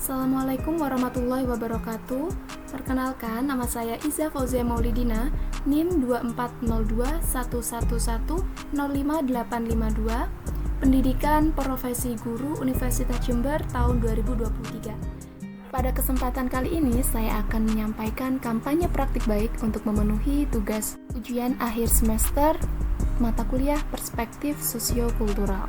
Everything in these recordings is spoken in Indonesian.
Assalamualaikum warahmatullahi wabarakatuh. Perkenalkan, nama saya Iza Fauzia Maulidina, NIM 2402111055852, Pendidikan Profesi Guru Universitas Jember tahun 2023. Pada kesempatan kali ini, saya akan menyampaikan kampanye praktik baik untuk memenuhi tugas ujian akhir semester mata kuliah Perspektif Sosiokultural.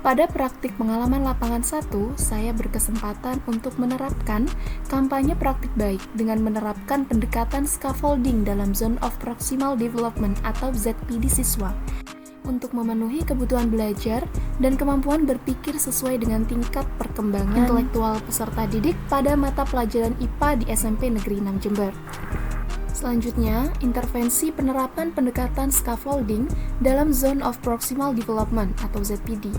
Pada praktik pengalaman lapangan 1, saya berkesempatan untuk menerapkan kampanye praktik baik dengan menerapkan pendekatan scaffolding dalam Zone of Proximal Development atau ZPD siswa untuk memenuhi kebutuhan belajar dan kemampuan berpikir sesuai dengan tingkat perkembangan intelektual peserta didik pada mata pelajaran IPA di SMP Negeri 6 Jember. Selanjutnya, intervensi penerapan pendekatan scaffolding dalam Zone of Proximal Development atau ZPD.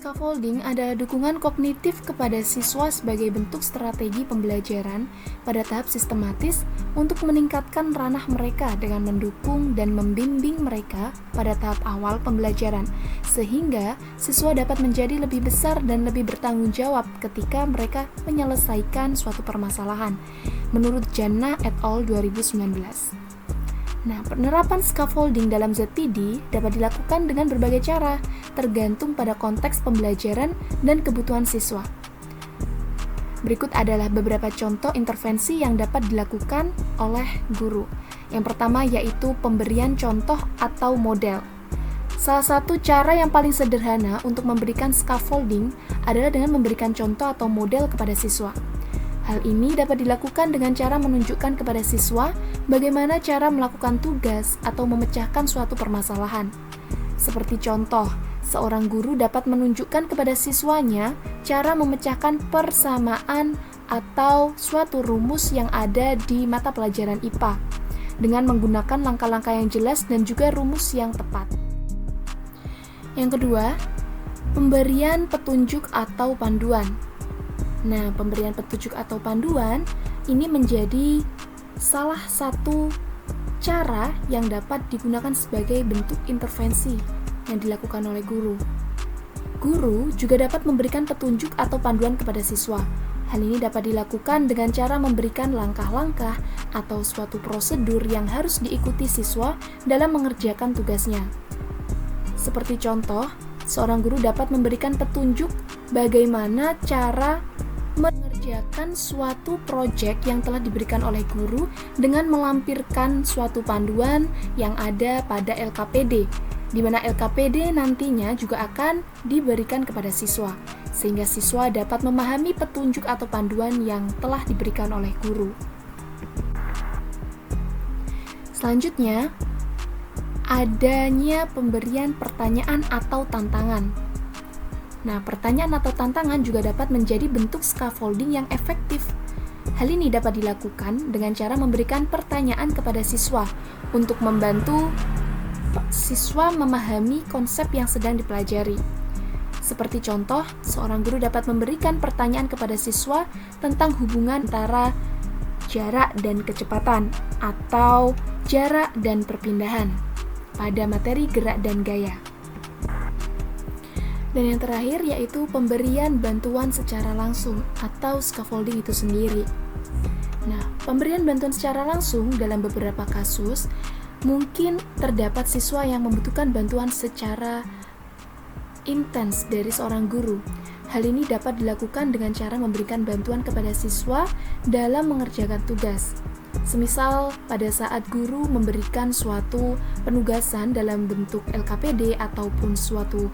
Scaffolding adalah dukungan kognitif kepada siswa sebagai bentuk strategi pembelajaran pada tahap sistematis untuk meningkatkan ranah mereka dengan mendukung dan membimbing mereka pada tahap awal pembelajaran, sehingga siswa dapat menjadi lebih besar dan lebih bertanggung jawab ketika mereka menyelesaikan suatu permasalahan, menurut Jannah et al. 2019. Nah, penerapan scaffolding dalam ZPD dapat dilakukan dengan berbagai cara, tergantung pada konteks pembelajaran dan kebutuhan siswa. Berikut adalah beberapa contoh intervensi yang dapat dilakukan oleh guru. Yang pertama yaitu pemberian contoh atau model. Salah satu cara yang paling sederhana untuk memberikan scaffolding adalah dengan memberikan contoh atau model kepada siswa. Hal ini dapat dilakukan dengan cara menunjukkan kepada siswa bagaimana cara melakukan tugas atau memecahkan suatu permasalahan. Seperti contoh, seorang guru dapat menunjukkan kepada siswanya cara memecahkan persamaan atau suatu rumus yang ada di mata pelajaran IPA dengan menggunakan langkah-langkah yang jelas dan juga rumus yang tepat. Yang kedua, pemberian petunjuk atau panduan. Nah, pemberian petunjuk atau panduan ini menjadi salah satu cara yang dapat digunakan sebagai bentuk intervensi yang dilakukan oleh guru. Guru juga dapat memberikan petunjuk atau panduan kepada siswa. Hal ini dapat dilakukan dengan cara memberikan langkah-langkah atau suatu prosedur yang harus diikuti siswa dalam mengerjakan tugasnya. Seperti contoh, seorang guru dapat memberikan petunjuk bagaimana cara mengerjakan suatu proyek yang telah diberikan oleh guru dengan melampirkan suatu panduan yang ada pada LKPD, di mana LKPD nantinya juga akan diberikan kepada siswa, sehingga siswa dapat memahami petunjuk atau panduan yang telah diberikan oleh guru. Selanjutnya, adanya pemberian pertanyaan atau tantangan. Nah, pertanyaan atau tantangan juga dapat menjadi bentuk scaffolding yang efektif. Hal ini dapat dilakukan dengan cara memberikan pertanyaan kepada siswa untuk membantu siswa memahami konsep yang sedang dipelajari. Seperti contoh, seorang guru dapat memberikan pertanyaan kepada siswa tentang hubungan antara jarak dan kecepatan atau jarak dan perpindahan pada materi gerak dan gaya. Dan yang terakhir yaitu pemberian bantuan secara langsung atau scaffolding itu sendiri. Nah, pemberian bantuan secara langsung dalam beberapa kasus mungkin terdapat siswa yang membutuhkan bantuan secara intens dari seorang guru. Hal ini dapat dilakukan dengan cara memberikan bantuan kepada siswa dalam mengerjakan tugas. Semisal pada saat guru memberikan suatu penugasan dalam bentuk LKPD ataupun suatu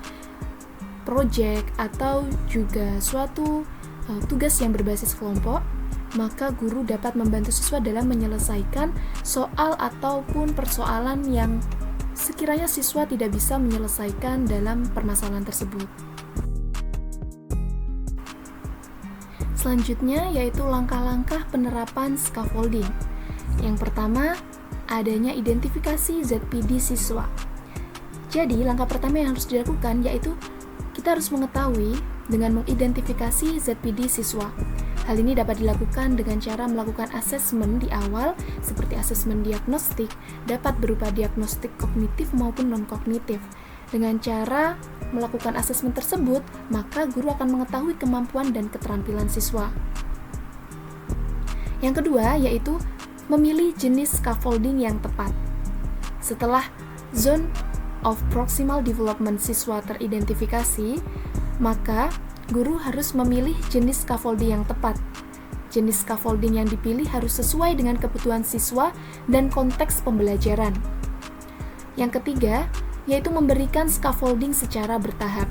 proyek atau juga suatu tugas yang berbasis kelompok, maka guru dapat membantu siswa dalam menyelesaikan soal ataupun persoalan yang sekiranya siswa tidak bisa menyelesaikan dalam permasalahan tersebut. Selanjutnya yaitu langkah-langkah penerapan scaffolding. Yang pertama, adanya identifikasi ZPD siswa. Jadi, langkah pertama yang harus dilakukan yaitu kita harus mengetahui dengan mengidentifikasi ZPD siswa. Hal ini dapat dilakukan dengan cara melakukan asesmen di awal, seperti asesmen diagnostik, dapat berupa diagnostik kognitif maupun non-kognitif, dengan cara melakukan asesmen tersebut, maka guru akan mengetahui kemampuan dan keterampilan siswa. Yang kedua, yaitu memilih jenis scaffolding yang tepat. Setelah zone of proximal development siswa teridentifikasi, maka guru harus memilih jenis scaffolding yang tepat. Jenis scaffolding yang dipilih harus sesuai dengan kebutuhan siswa dan konteks pembelajaran. Yang ketiga, yaitu memberikan scaffolding secara bertahap.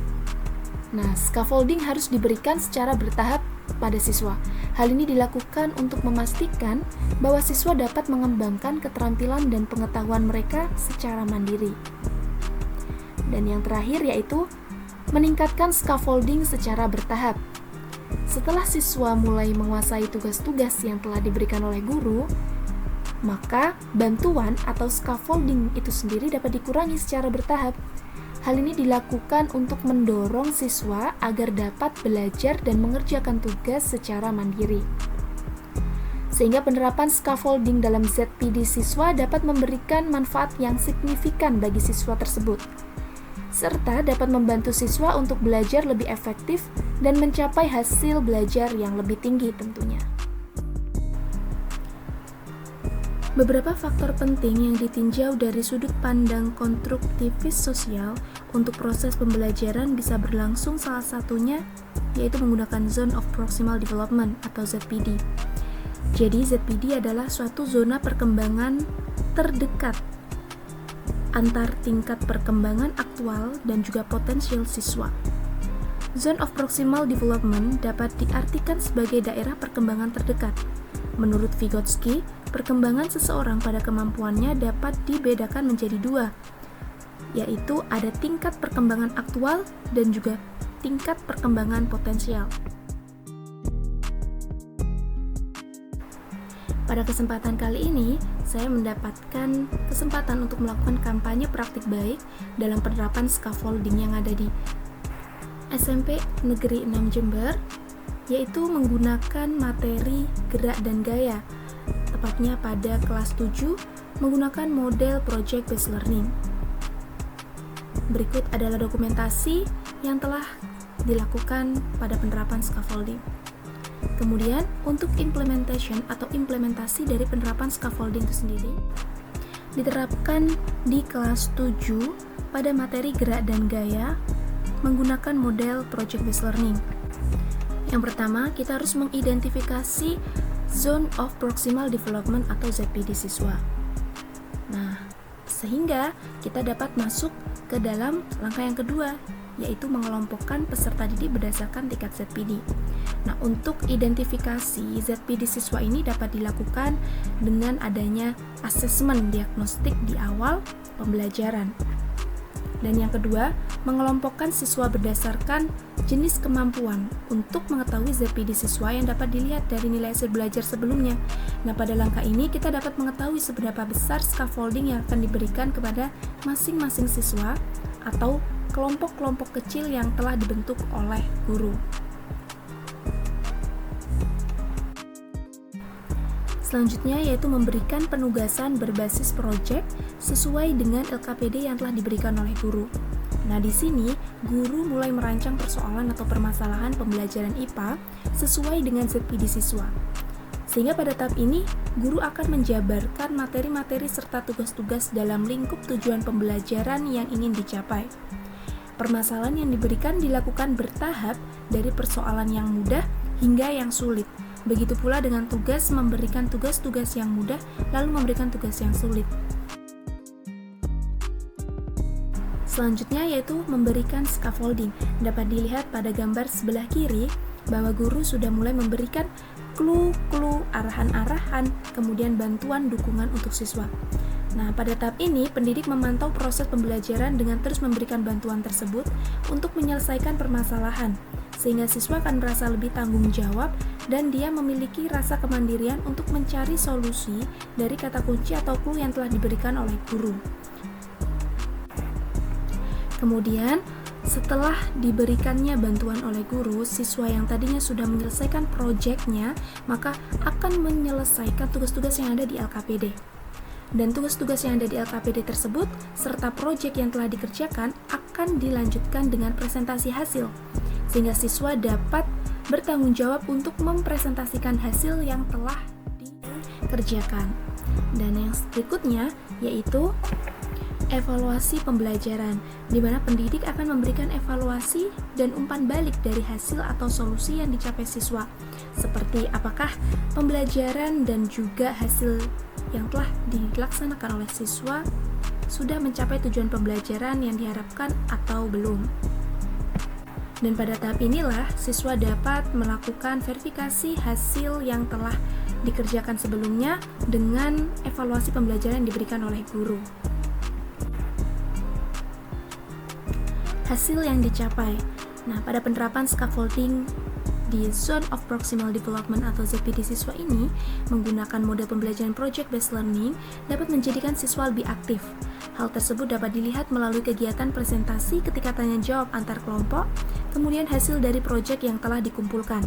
Nah, scaffolding harus diberikan secara bertahap pada siswa. Hal ini dilakukan untuk memastikan bahwa siswa dapat mengembangkan keterampilan dan pengetahuan mereka secara mandiri. Dan yang terakhir yaitu meningkatkan scaffolding secara bertahap. Setelah siswa mulai menguasai tugas-tugas yang telah diberikan oleh guru, maka bantuan atau scaffolding itu sendiri dapat dikurangi secara bertahap. Hal ini dilakukan untuk mendorong siswa agar dapat belajar dan mengerjakan tugas secara mandiri. Sehingga penerapan scaffolding dalam ZPD siswa dapat memberikan manfaat yang signifikan bagi siswa tersebut, serta dapat membantu siswa untuk belajar lebih efektif dan mencapai hasil belajar yang lebih tinggi tentunya. Beberapa faktor penting yang ditinjau dari sudut pandang konstruktivis sosial untuk proses pembelajaran bisa berlangsung, salah satunya yaitu menggunakan Zone of Proximal Development atau ZPD. Jadi ZPD adalah suatu zona perkembangan terdekat antar tingkat perkembangan aktual dan juga potensial siswa. Zone of Proximal Development dapat diartikan sebagai daerah perkembangan terdekat. Menurut Vygotsky, perkembangan seseorang pada kemampuannya dapat dibedakan menjadi dua, yaitu ada tingkat perkembangan aktual dan juga tingkat perkembangan potensial. Pada kesempatan kali ini, saya mendapatkan kesempatan untuk melakukan kampanye praktik baik dalam penerapan scaffolding yang ada di SMP Negeri 6 Jember, yaitu menggunakan materi gerak dan gaya, tepatnya pada kelas 7 menggunakan model Project Based Learning. Berikut adalah dokumentasi yang telah dilakukan pada penerapan scaffolding. Kemudian, untuk implementation atau implementasi dari penerapan scaffolding itu sendiri diterapkan di kelas 7 pada materi gerak dan gaya menggunakan model Project Based Learning. Yang pertama, kita harus mengidentifikasi Zone of Proximal Development atau ZPD siswa. Nah, sehingga kita dapat masuk ke dalam langkah yang kedua, yaitu mengelompokkan peserta didik berdasarkan tingkat ZPD. Nah, untuk identifikasi ZPD siswa ini dapat dilakukan dengan adanya asesmen diagnostik di awal pembelajaran. Dan yang kedua, mengelompokkan siswa berdasarkan jenis kemampuan untuk mengetahui ZPD siswa yang dapat dilihat dari nilai hasil belajar sebelumnya. Nah, pada langkah ini kita dapat mengetahui seberapa besar scaffolding yang akan diberikan kepada masing-masing siswa atau kelompok-kelompok kecil yang telah dibentuk oleh guru. Selanjutnya yaitu memberikan penugasan berbasis proyek sesuai dengan LKPD yang telah diberikan oleh guru. Nah, di sini guru mulai merancang persoalan atau permasalahan pembelajaran IPA sesuai dengan ZPD siswa. Sehingga pada tahap ini, guru akan menjabarkan materi-materi serta tugas-tugas dalam lingkup tujuan pembelajaran yang ingin dicapai. Permasalahan yang diberikan dilakukan bertahap dari persoalan yang mudah hingga yang sulit. Begitu pula dengan tugas, memberikan tugas-tugas yang mudah, lalu memberikan tugas yang sulit. Selanjutnya yaitu memberikan scaffolding. Dapat dilihat pada gambar sebelah kiri bahwa guru sudah mulai memberikan clue-clue, arahan-arahan, kemudian bantuan dukungan untuk siswa. Nah, pada tahap ini, pendidik memantau proses pembelajaran dengan terus memberikan bantuan tersebut untuk menyelesaikan permasalahan, sehingga siswa akan merasa lebih tanggung jawab dan dia memiliki rasa kemandirian untuk mencari solusi dari kata kunci atau clue yang telah diberikan oleh guru. Kemudian, setelah diberikannya bantuan oleh guru, siswa yang tadinya sudah menyelesaikan proyeknya, maka akan menyelesaikan tugas-tugas yang ada di LKPD. Dan tugas-tugas yang ada di LKPD tersebut, serta proyek yang telah dikerjakan, akan akan dilanjutkan dengan presentasi hasil, sehingga siswa dapat bertanggung jawab untuk mempresentasikan hasil yang telah dikerjakan. Dan yang berikutnya yaitu evaluasi pembelajaran, di mana pendidik akan memberikan evaluasi dan umpan balik dari hasil atau solusi yang dicapai siswa, seperti apakah pembelajaran dan juga hasil yang telah dilaksanakan oleh siswa sudah mencapai tujuan pembelajaran yang diharapkan atau belum. Dan pada tahap inilah siswa dapat melakukan verifikasi hasil yang telah dikerjakan sebelumnya dengan evaluasi pembelajaran yang diberikan oleh guru. Hasil yang dicapai. Nah, pada penerapan scaffolding di Zone of Proximal Development atau ZPD siswa ini, menggunakan model pembelajaran project-based learning dapat menjadikan siswa lebih aktif. Hal tersebut dapat dilihat melalui kegiatan presentasi ketika tanya jawab antar kelompok, kemudian hasil dari proyek yang telah dikumpulkan.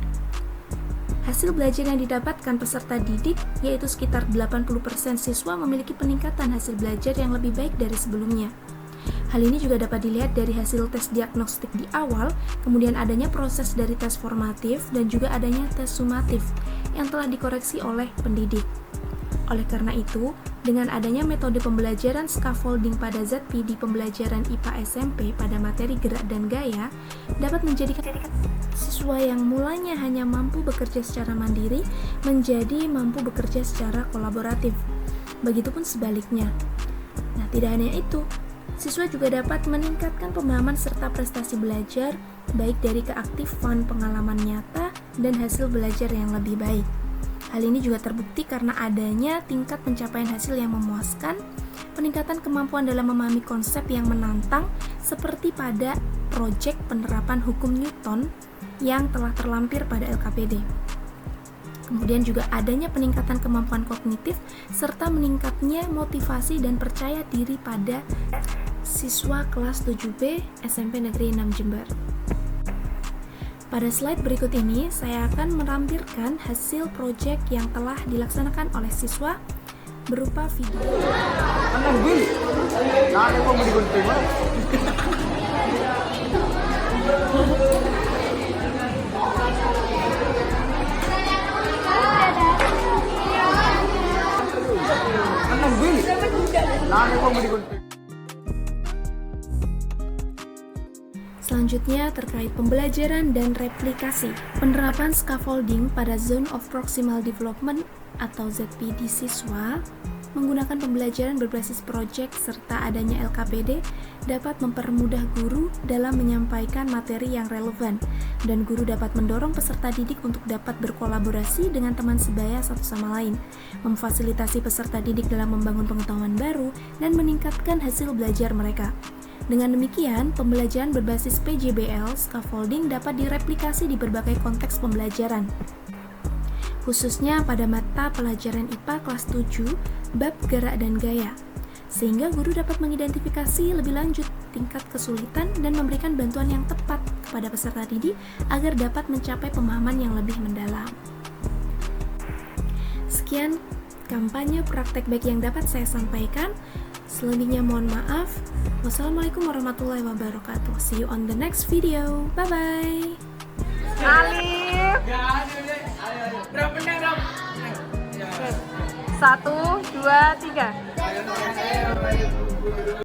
Hasil belajar yang didapatkan peserta didik, yaitu sekitar 80% siswa memiliki peningkatan hasil belajar yang lebih baik dari sebelumnya. Hal ini juga dapat dilihat dari hasil tes diagnostik di awal, kemudian adanya proses dari tes formatif, dan juga adanya tes sumatif yang telah dikoreksi oleh pendidik. Oleh karena itu, dengan adanya metode pembelajaran scaffolding pada ZPD pembelajaran IPA SMP pada materi gerak dan gaya, dapat menjadikan siswa yang mulanya hanya mampu bekerja secara mandiri menjadi mampu bekerja secara kolaboratif. Begitupun sebaliknya. Nah, tidak hanya itu, siswa juga dapat meningkatkan pemahaman serta prestasi belajar, baik dari keaktifan pengalaman nyata dan hasil belajar yang lebih baik. Hal ini juga terbukti karena adanya tingkat pencapaian hasil yang memuaskan, peningkatan kemampuan dalam memahami konsep yang menantang, seperti pada proyek penerapan hukum Newton yang telah terlampir pada LKPD. Kemudian juga adanya peningkatan kemampuan kognitif, serta meningkatnya motivasi dan percaya diri pada siswa kelas 7B SMP Negeri 6 Jember. Pada slide berikut ini, saya akan menampilkan hasil proyek yang telah dilaksanakan oleh siswa berupa video. Selanjutnya terkait pembelajaran dan replikasi. Penerapan scaffolding pada Zone of Proximal Development atau ZPD siswa menggunakan pembelajaran berbasis proyek serta adanya LKPD dapat mempermudah guru dalam menyampaikan materi yang relevan, dan guru dapat mendorong peserta didik untuk dapat berkolaborasi dengan teman sebaya satu sama lain, memfasilitasi peserta didik dalam membangun pengetahuan baru, dan meningkatkan hasil belajar mereka. Dengan demikian, pembelajaran berbasis PJBL scaffolding dapat direplikasi di berbagai konteks pembelajaran, khususnya pada mata pelajaran IPA kelas 7, bab gerak dan gaya, sehingga guru dapat mengidentifikasi lebih lanjut tingkat kesulitan dan memberikan bantuan yang tepat kepada peserta didik agar dapat mencapai pemahaman yang lebih mendalam. Sekian kampanye praktek baik yang dapat saya sampaikan. Selebihnya mohon maaf. Wassalamualaikum warahmatullahi wabarakatuh. See you on the next video. Bye-bye. Alif. Berapa menang? 1, 2, 3.